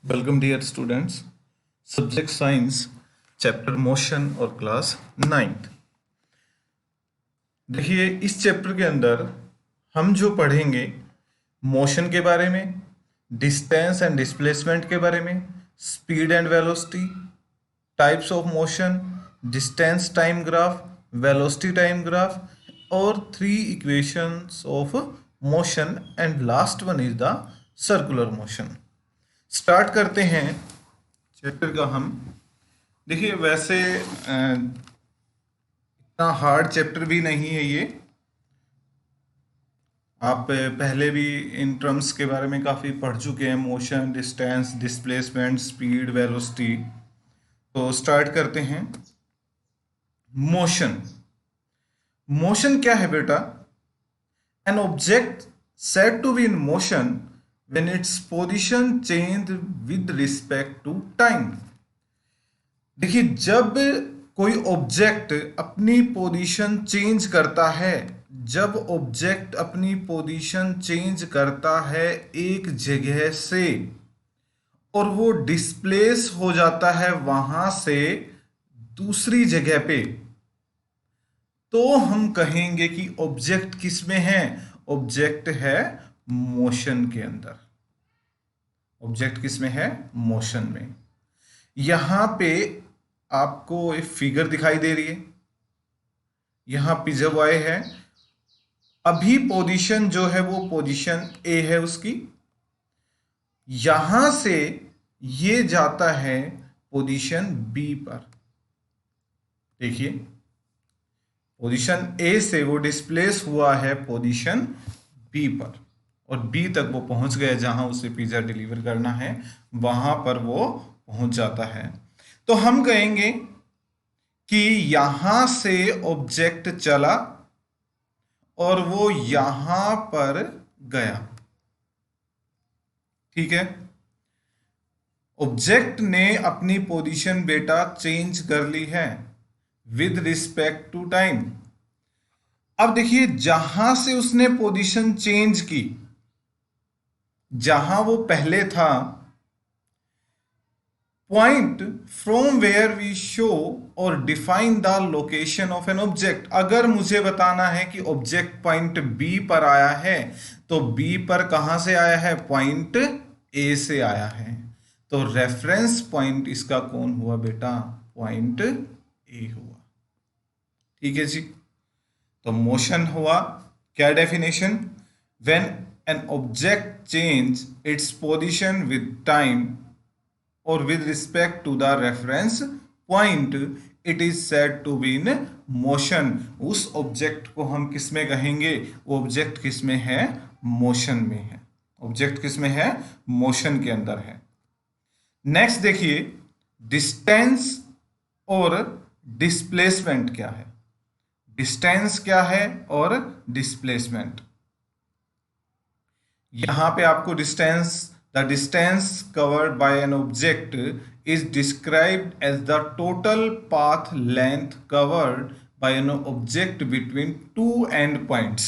Welcome dear students. Subject science, chapter motion और class 9th। देखिए, इस चैप्टर के अंदर हम जो पढ़ेंगे मोशन के बारे में, डिस्टेंस एंड डिस्प्लेसमेंट के बारे में, speed and velocity, types of motion, distance time graph, velocity time graph और 3 equations of motion and last one is the circular motion. Start करते हैं चैप्टर का हम। देखिए, वैसे इतना हार्ड चैप्टर भी नहीं है ये। आप पहले भी इन टर्म्स के बारे में काफ़ी पढ़ चुके हैं, motion, distance, displacement, speed, velocity. तो स्टार्ट करते हैं। मोशन। मोशन क्या है बेटा? An object said to be in motion when its position changed with respect to time। देखिए, जब कोई ऑब्जेक्ट अपनी पोजीशन चेंज करता है, जब ऑब्जेक्ट अपनी पोजीशन चेंज करता है एक जगह से और वो डिस्प्लेस हो जाता है वहां से दूसरी जगह पे, तो हम कहेंगे कि ऑब्जेक्ट किस में है? ऑब्जेक्ट है मोशन के अंदर। ऑब्जेक्ट किस में है? मोशन में। यहां पे आपको एक फिगर दिखाई दे रही है, यहां पिजर वाई है। अभी पोजीशन जो है वो पोजीशन ए है उसकी। यहां से ये जाता है पोजीशन बी पर। देखिए, पोजीशन ए से वो डिस्प्लेस हुआ है पोजीशन बी पर और बी तक वो पहुंच गया, जहां उसे पिज्जा डिलीवर करना है वहां पर वो पहुंच जाता है। तो हम कहेंगे कि यहां से ऑब्जेक्ट चला और वो यहां पर गया। ठीक है, ऑब्जेक्ट ने अपनी पोजीशन बेटा चेंज कर ली है विद रिस्पेक्ट टू टाइम। अब देखिए, जहां से उसने पोजीशन चेंज की, जहां वो पहले था, point from where we show और define the location of an object. अगर मुझे बताना है कि ऑब्जेक्ट पॉइंट बी पर आया है, तो बी पर कहां से आया है? पॉइंट ए से आया है। तो रेफरेंस पॉइंट इसका कौन हुआ बेटा? पॉइंट ए हुआ। ठीक है जी। तो मोशन हुआ क्या definition? When an object change its position with time और with respect to the reference point, it is said to be in motion. उस ऑब्जेक्ट को हम किस में कहेंगे? वो ऑब्जेक्ट किस में है? मोशन में है। ऑब्जेक्ट किस में है? मोशन के अंदर है। नेक्स्ट देखिए, डिस्टेंस और डिस्प्लेसमेंट क्या है? डिस्टेंस क्या है और डिस्प्लेसमेंट? यहां पे आपको distance, the distance covered by an object is described as the total path length covered by an object between two end points.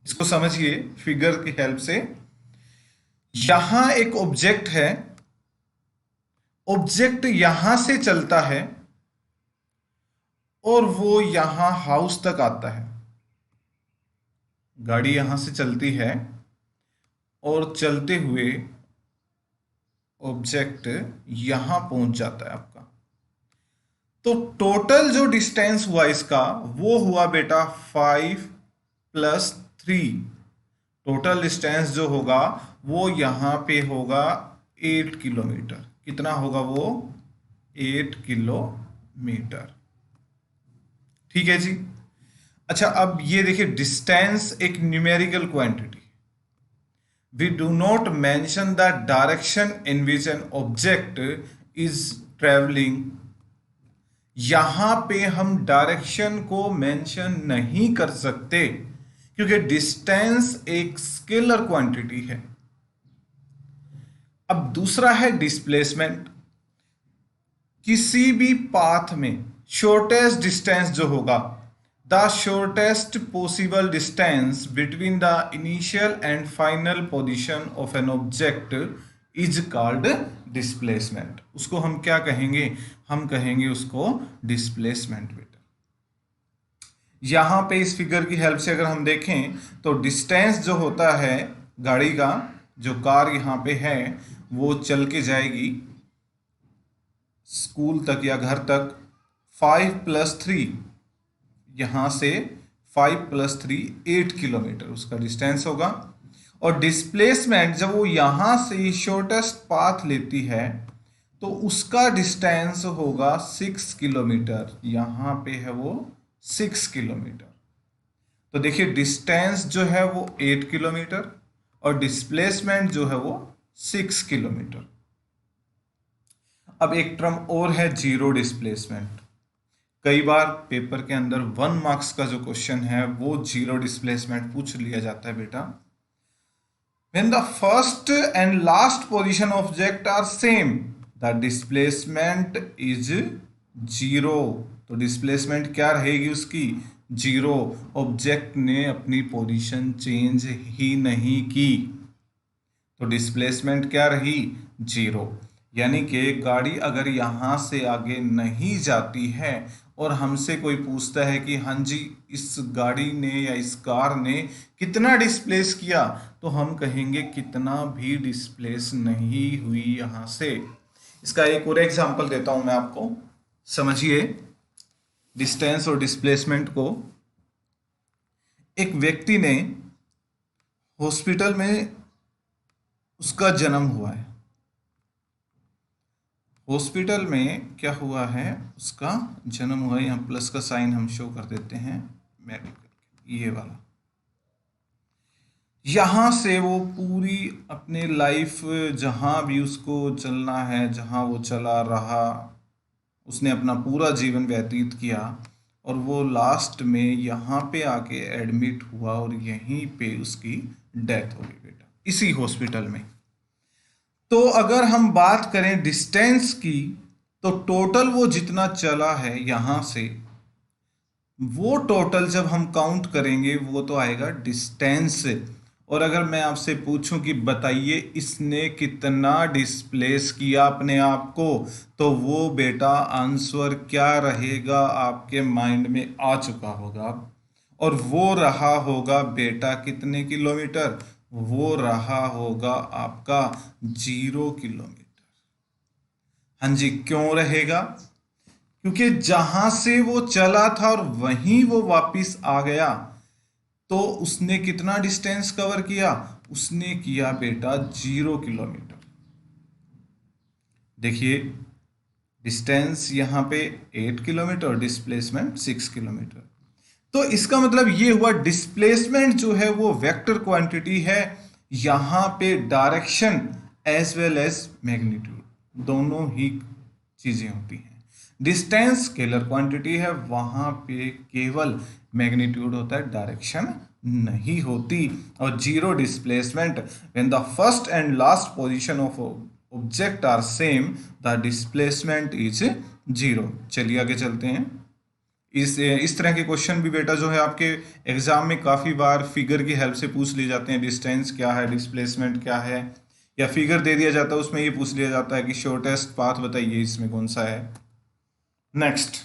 इसको समझिए फिगर की हेल्प से। यहां एक ऑब्जेक्ट है, ऑब्जेक्ट यहां से चलता है और वो यहां हाउस तक आता है। गाड़ी यहां से चलती है और चलते हुए ऑब्जेक्ट यहां पहुंच जाता है आपका। तो टोटल जो डिस्टेंस हुआ इसका, वो हुआ बेटा 5 + 3। टोटल डिस्टेंस जो होगा वो यहां पे होगा 8 किलोमीटर। कितना होगा वो? 8 किलोमीटर। ठीक है जी। अच्छा, अब ये देखिए, डिस्टेंस एक numerical quantity. We do not mention the direction in which an object is traveling। यहां पे हम डायरेक्शन को मेंशन नहीं कर सकते क्योंकि डिस्टेंस एक स्केलर क्वांटिटी है। अब दूसरा है डिस्प्लेसमेंट। किसी भी पाथ में शॉर्टेस्ट डिस्टेंस जो होगा, the shortest possible distance between the initial and final position of an object is called displacement. उसको हम क्या कहेंगे, हम कहेंगे उसको डिस्प्लेसमेंट बेटा। यहां पे इस फिगर की हेल्प से अगर हम देखें तो डिस्टेंस जो होता है गाड़ी का, जो कार यहां पे है वो चल के जाएगी स्कूल तक या घर तक 5+3, यहां से 5+3 8 किलोमीटर उसका डिस्टेंस होगा। और डिस्प्लेसमेंट जब वो यहां से शॉर्टेस्ट पाथ लेती है तो उसका डिस्टेंस होगा 6 किलोमीटर, यहां पे है वो 6 किलोमीटर। तो देखिए डिस्टेंस जो है वो 8 किलोमीटर और डिस्प्लेसमेंट जो है वो 6 किलोमीटर। अब एक टर्म और है जीरो डिस्प्लेसमेंट। कई बार पेपर के अंदर 1 मार्क्स का जो क्वेश्चन है वो जीरो डिस्प्लेसमेंट पूछ लिया जाता है बेटा। When the first and last position object are same, the displacement is zero। तो डिस्प्लेसमेंट क्या रहेगी उसकी, जीरो। ऑब्जेक्ट ने अपनी पोजीशन चेंज ही नहीं की तो डिस्प्लेसमेंट क्या रही, जीरो। यानी कि गाड़ी अगर यहाँ से आगे नहीं जाती है और हमसे कोई पूछता है कि हाँ जी इस गाड़ी ने या इस कार ने कितना डिस्प्लेस किया, तो हम कहेंगे कितना भी डिस्प्लेस नहीं हुई यहाँ से। इसका एक और एग्जांपल देता हूं मैं आपको, समझिए डिस्टेंस और डिस्प्लेसमेंट को। एक व्यक्ति ने हॉस्पिटल में उसका जन्म हुआ है, हॉस्पिटल में क्या हुआ है, उसका जन्म हुआ है। यहाँ प्लस का साइन हम शो कर देते हैं मेडिकल, ये वाला। यहाँ से वो पूरी अपने लाइफ जहाँ भी उसको चलना है, जहाँ वो चला रहा, उसने अपना पूरा जीवन व्यतीत किया और वो लास्ट में यहाँ पे आके एडमिट हुआ और यहीं पे उसकी डेथ हो गई बेटा, इसी हॉस्पिटल में। तो अगर हम बात करें डिस्टेंस की तो टोटल वो जितना चला है यहाँ से, वो टोटल जब हम काउंट करेंगे वो तो आएगा डिस्टेंस। और अगर मैं आपसे पूछूं कि बताइए इसने कितना डिस्प्लेस किया अपने आप को, तो वो बेटा आंसर क्या रहेगा आपके माइंड में आ चुका होगा। और वो रहा होगा बेटा कितने किलोमीटर, वो रहा होगा आपका 0 किलोमीटर। हाँ जी, क्यों रहेगा, क्योंकि जहां से वो चला था और वहीं वो वापिस आ गया, तो उसने कितना डिस्टेंस कवर किया, उसने किया बेटा 0 किलोमीटर। देखिए डिस्टेंस यहां पे 8 किलोमीटर, डिस्प्लेसमेंट 6 किलोमीटर। तो इसका मतलब ये हुआ डिस्प्लेसमेंट जो है वो वेक्टर क्वांटिटी है, यहां पे direction as well as magnitude दोनों ही चीजें होती हैं। डिस्टेंस स्केलर क्वांटिटी है, वहां पे केवल मैग्नीट्यूड होता है, डायरेक्शन नहीं होती। और zero displacement when the first and last position of object are same, the displacement is zero. चलिए आगे चलते हैं। इस तरह के क्वेश्चन भी बेटा जो है आपके एग्जाम में काफी बार फिगर की हेल्प से पूछ लिए जाते हैं। डिस्टेंस क्या है, डिस्प्लेसमेंट क्या है, या फिगर दे दिया जाता है उसमें ये पूछ लिया जाता है कि शॉर्टेस्ट पाथ बताइए इसमें कौन सा है। Next,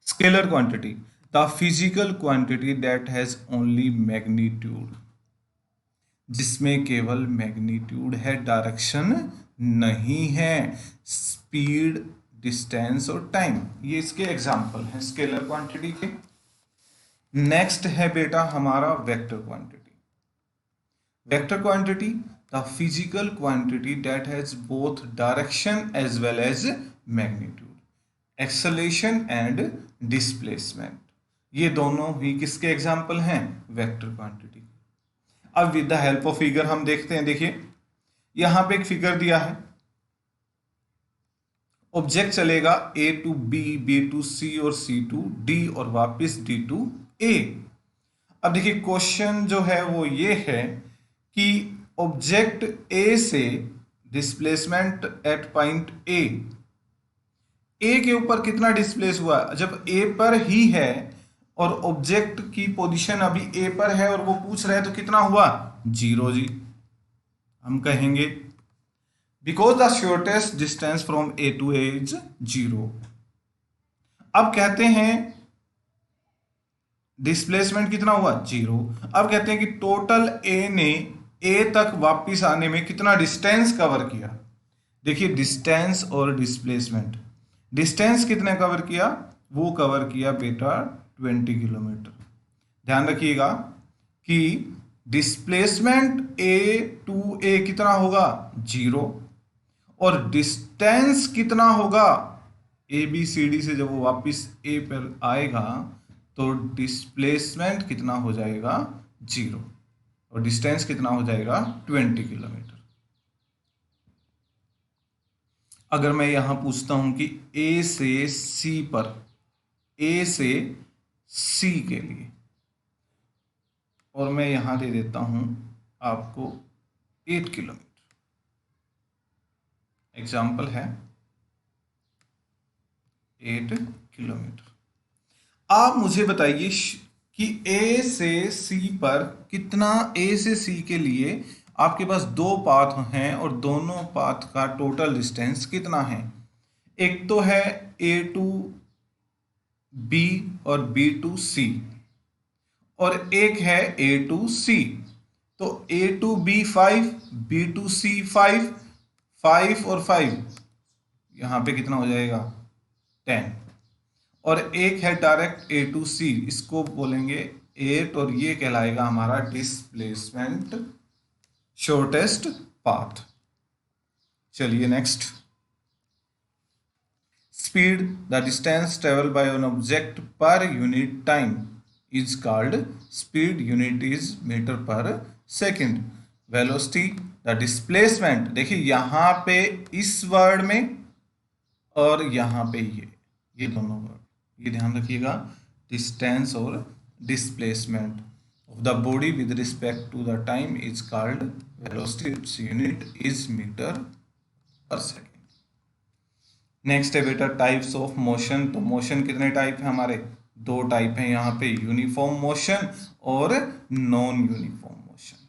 scalar quantity, the physical quantity that has only magnitude, जिसमें केवल मैग्नीट्यूड है, डायरेक्शन नहीं है। स्पीड, डिस्टेंस और टाइम, ये इसके एग्जाम्पल हैं स्केलर क्वांटिटी के। नेक्स्ट है बेटा हमारा vector quantity. Vector quantity, the physical quantity that has both direction as well as magnitude, acceleration and displacement, ये दोनों ही किसके एग्जाम्पल हैं, वेक्टर क्वांटिटी। अब with the help of figure हम देखते हैं। देखिए यहां पे एक फिगर दिया है, ऑब्जेक्ट चलेगा A to B, B to C और C टू D और वापस D टू A। अब देखिए क्वेश्चन जो है वो ये है कि ऑब्जेक्ट A से डिस्प्लेसमेंट एट पॉइंट A के ऊपर कितना डिस्प्लेस हुआ, जब A पर ही है और ऑब्जेक्ट की पोजीशन अभी A पर है और वो पूछ रहे हैं तो कितना हुआ, 0 जी। हम कहेंगे because the shortest distance from A to A is 0। अब कहते हैं डिस्प्लेसमेंट कितना हुआ 0। अब कहते हैं कि टोटल ए ने ए तक वापस आने में कितना डिस्टेंस कवर किया। देखिए डिस्टेंस और डिस्प्लेसमेंट, डिस्टेंस कितने कवर किया, वो कवर किया बेटा 20 किलोमीटर। ध्यान रखिएगा कि डिस्प्लेसमेंट ए टू ए कितना होगा 0, और डिस्टेंस कितना होगा ए बी सी डी से जब वो वापस ए पर आएगा तो डिस्प्लेसमेंट कितना हो जाएगा 0, और डिस्टेंस कितना हो जाएगा 20 किलोमीटर। अगर मैं यहां पूछता हूं कि ए से सी पर, ए से सी के लिए, और मैं यहां दे देता हूं आपको 8 किलोमीटर, एग्जाम्पल है 8 किलोमीटर। आप मुझे बताइए कि ए से सी पर कितना, ए से सी के लिए आपके पास दो पाथ हैं और दोनों पाथ का टोटल डिस्टेंस कितना है। एक तो है ए टू बी और बी टू सी, और एक है ए टू सी। तो ए टू बी 5, बी टू सी 5, 5 और 5 यहां पे कितना हो जाएगा 10, और एक है डायरेक्ट ए टू सी, इसको बोलेंगे 8, और ये कहलाएगा हमारा डिस्प्लेसमेंट शॉर्टेस्ट पाथ। चलिए next, speed the distance travel by an object per unit time is called, speed unit is metre per second. Velocity the displacement, देखिए यहां पे इस वर्ड में और यहां पे ये दोनों वर्ड, ये ध्यान रखिएगा, डिस्टेंस और displacement of the body with respect to the time is called velocity, its unit is metre per second. Next है बेटा टाइप्स ऑफ मोशन। तो मोशन कितने टाइप है हमारे, दो टाइप है यहाँ पे, यूनिफॉर्म मोशन और नॉन यूनिफॉर्म मोशन।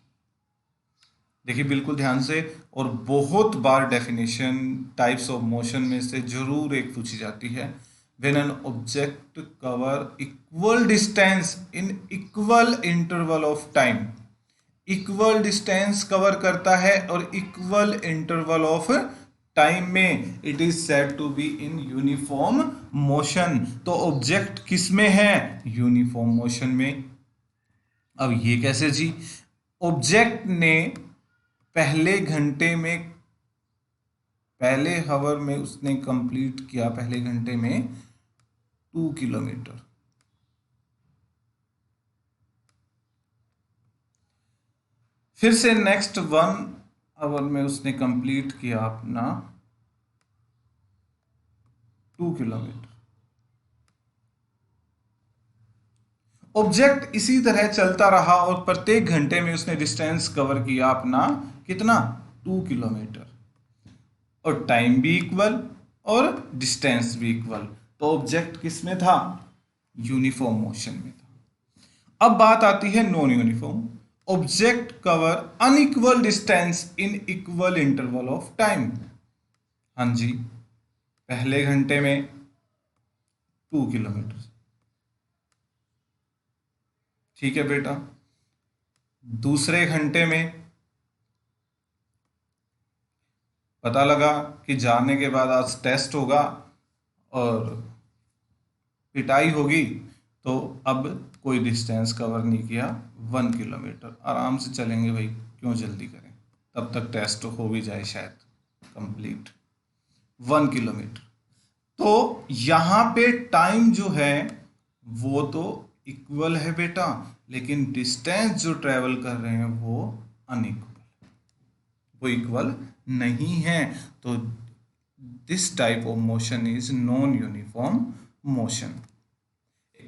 देखिए बिल्कुल ध्यान से, और बहुत बार डेफिनेशन टाइप्स ऑफ मोशन में से जरूर एक पूछी जाती है। When an object cover equal distance in equal interval of time, equal distance cover करता है और इक्वल इंटरवल ऑफ टाइम में, it is said to be in uniform motion. तो ऑब्जेक्ट किस में है, यूनिफॉर्म मोशन में। अब ये कैसे जी, ऑब्जेक्ट ने पहले घंटे में, पहले हावर में उसने कंप्लीट किया, पहले घंटे में 2 किलोमीटर, फिर से नेक्स्ट 1 आवर में उसने कंप्लीट किया अपना 2 किलोमीटर। ऑब्जेक्ट इसी तरह चलता रहा और प्रत्येक घंटे में उसने डिस्टेंस कवर किया अपना कितना 2 किलोमीटर, और टाइम भी इक्वल और डिस्टेंस भी इक्वल। तो ऑब्जेक्ट किस में था, यूनिफॉर्म मोशन में था। अब बात आती है non uniform. Object cover unequal distance in equal interval of time. हाँ जी, पहले घंटे में 2 किलोमीटर, ठीक है बेटा। दूसरे घंटे में पता लगा कि जाने के बाद आज टेस्ट होगा और पिटाई होगी, तो अब कोई डिस्टेंस कवर नहीं किया, 1 किलोमीटर, आराम से चलेंगे भाई, क्यों जल्दी करें, तब तक टेस्ट हो भी जाए शायद कंप्लीट, 1 किलोमीटर। तो यहाँ पे टाइम जो है वो तो इक्वल है बेटा, लेकिन डिस्टेंस जो ट्रेवल कर रहे हैं वो अनइक्वल, वो इक्वल नहीं है। तो this type of motion is non uniform motion.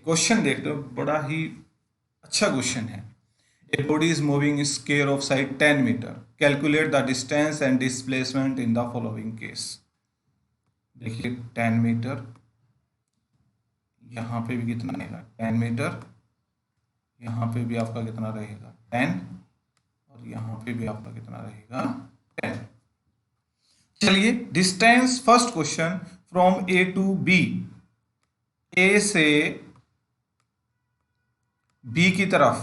Question देखते हो, बड़ा ही अच्छा क्वेश्चन है। A body is moving square of side 10 metre, calculate the distance and displacement in the following case. देखिए 10 मीटर, यहाँ पे भी कितना रहेगा 10 मीटर, यहाँ पे भी आपका कितना रहेगा 10, और यहाँ पे भी आपका कितना रहेगा 10। चलिए distance, first question, from A to B, A से बी की तरफ।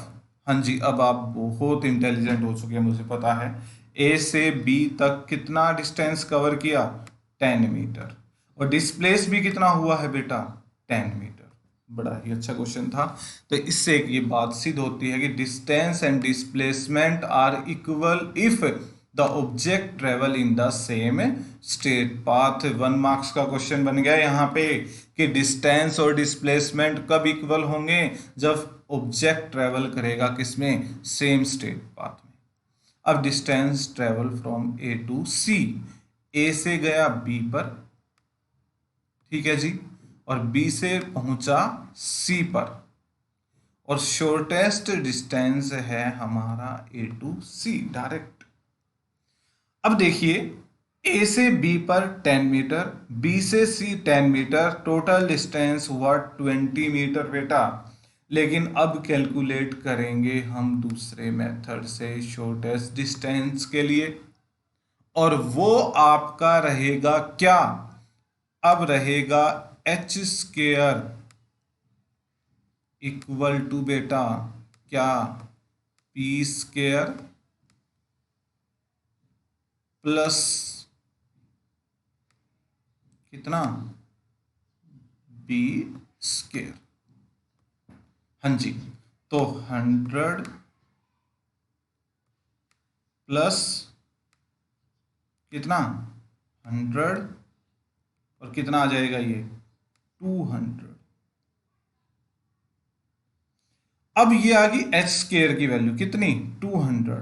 हाँ जी, अब आप बहुत इंटेलिजेंट हो चुके हैं, मुझे पता है। ए से बी तक कितना डिस्टेंस कवर किया? 10 मीटर। और डिस्प्लेस भी कितना हुआ है बेटा? 10 मीटर। बड़ा ही अच्छा क्वेश्चन था। तो इससे एक ये बात सिद्ध होती है कि distance and displacement are equal if the object travel in the same straight path. 1 marks का क्वेश्चन बन गया यहाँ पे कि डिस्टेंस और डिस्प्लेसमेंट कब इक्वल होंगे? जब ऑब्जेक्ट ट्रेवल करेगा किसमें? सेम स्टेट पाथ में। अब distance travel from A to C, A से गया बी पर, ठीक है जी, और बी से पहुंचा सी पर, और शॉर्टेस्ट डिस्टेंस है हमारा ए टू सी डायरेक्ट। अब देखिए, ए से बी पर 10 मीटर, बी से सी 10 मीटर, टोटल डिस्टेंस हुआ 20 मीटर बेटा। लेकिन अब कैलकुलेट करेंगे हम दूसरे मेथड से शॉर्टेस्ट डिस्टेंस के लिए, और वो आपका रहेगा क्या? अब रहेगा एच स्क्वेयर इक्वल टू बेटा क्या? पी स्क्वेयर प्लस कितना? B square. हाँ जी, तो 100 प्लस कितना? 100, और कितना आ जाएगा ये? 200। अब ये आ गई एच स्क्वेयर की वैल्यू कितनी? 200।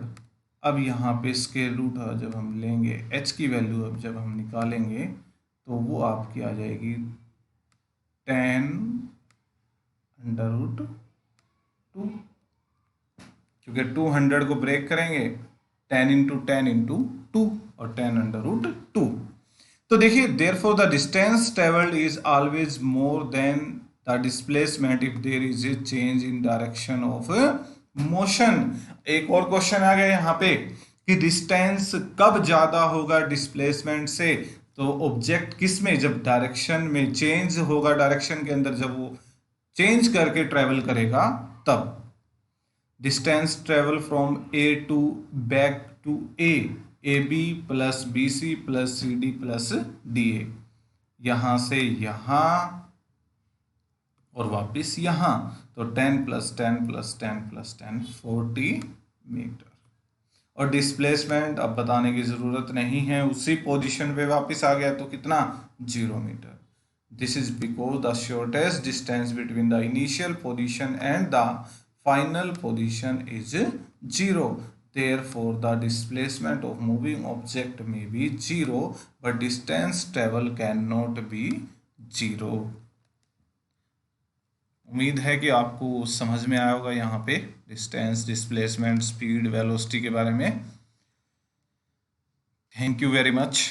अब यहाँ पे स्क्वेयर रूट जब हम लेंगे, एच की वैल्यू अब जब हम निकालेंगे तो वो आपकी आ जाएगी 10 अंडर रूट 2, क्योंकि 200 को ब्रेक करेंगे 10 इंटू 10 इंटू 2, और 10 अंडर रूट 2। तो देखिए, therefore the distance traveled is always more than the displacement if there is a change in direction of motion। एक और क्वेश्चन आ गया यहाँ पे कि डिस्टेंस कब ज्यादा होगा डिस्प्लेसमेंट से? तो ऑब्जेक्ट किस में? जब डायरेक्शन में चेंज होगा, डायरेक्शन के अंदर जब वो चेंज करके ट्रेवल करेगा तब। Distance travel from A to back to A B plus B C plus C D plus D A, यहां से यहां और वापिस यहां, तो 10 प्लस 10 प्लस 10 प्लस 10 40 मीटर। और डिस्प्लेसमेंट अब बताने की जरूरत नहीं है, उसी पोजीशन पे वापस आ गया, तो कितना? 0 metre. This is because the shortest distance between the initial position and the final position is 0, therefore the displacement of moving object may be 0 but distance travel cannot be 0। उम्मीद है कि आपको समझ में आया होगा यहाँ पे डिस्टेंस, डिस्प्लेसमेंट, स्पीड, वेलोसिटी के बारे में। Thank you very much.